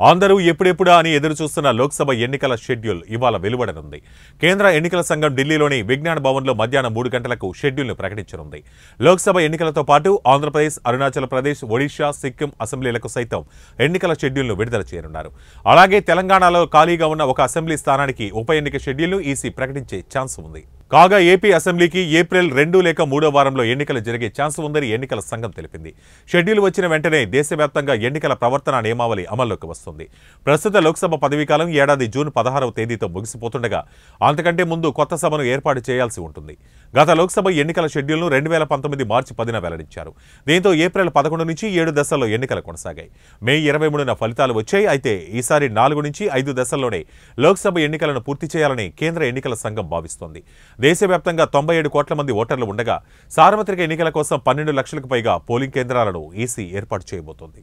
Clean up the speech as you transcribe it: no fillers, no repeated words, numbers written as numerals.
అందరూ ఎప్పుడెప్పుడా అని ఎదురుచూస్తున్న లోక్సభ ఎన్నికల షెడ్యూల్ ఇవాళ వెలువడనుంది. కేంద్ర ఎన్నికల సంఘం ఢిల్లీలోని విజ్ఞాన్ భవన్లో మధ్యాహ్నం 3 గంటలకు షెడ్యూల్ను ప్రకటించనుంది. లోక్సభ ఎన్నికలతో పాటు ఆంధ్రప్రదేశ్, అరుణాచల్ ప్రదేశ్, ఒడిషా, సిక్కిం అసెంబ్లీలకు సైతం ఎన్నికల షెడ్యూల్ను విడుదల చేయనున్నారు. అలాగే తెలంగాణలో ఖాళీగా ఉన్న ఒక అసెంబ్లీ స్థానానికి ఉప ఎన్నిక షెడ్యూల్ను ఈసీ ప్రకటించే ఛాన్స్ ఉంది. కాగా ఏపీ అసెంబ్లీకి ఏప్రిల్ 2 లేక 3వ వారంలో ఎన్నికలు జరిగే ఛాన్స్ ఉందని ఎన్నికల సంఘం తెలిపింది. షెడ్యూల్ వచ్చిన వెంటనే దేశవ్యాప్తంగా ఎన్నికల ప్రవర్తన నియమావళి అమల్లోకి వస్తుంది. ప్రస్తుత లోక్సభ పదవీకాలం ఏడాది జూన్ 16వ తేదీతో ముగిసిపోతుండగా అంతకంటే ముందు కొత్త సభను ఏర్పాటు చేయాల్సి ఉంటుంది. గత లోక్సభ ఎన్నికల షెడ్యూల్ను 2019 మార్చి 10న వెల్లడించారు. దీంతో ఏప్రిల్ 11 నుంచి 7 దశల్లో ఎన్నికలు కొనసాగాయి. మే 23న ఫలితాలు వచ్చాయి. అయితే ఈసారి 4 నుంచి 5 దశల్లోనే లోక్సభ ఎన్నికలను పూర్తి చేయాలని కేంద్ర ఎన్నికల సంఘం భావిస్తోంది. దేశవ్యాప్తంగా 97 కోట్ల మంది ఓటర్లు ఉండగా సార్వత్రిక ఎన్నికల కోసం 12 లక్షలకు పైగా పోలింగ్ కేంద్రాలను ఈసీ ఏర్పాటు చేయబోతోంది.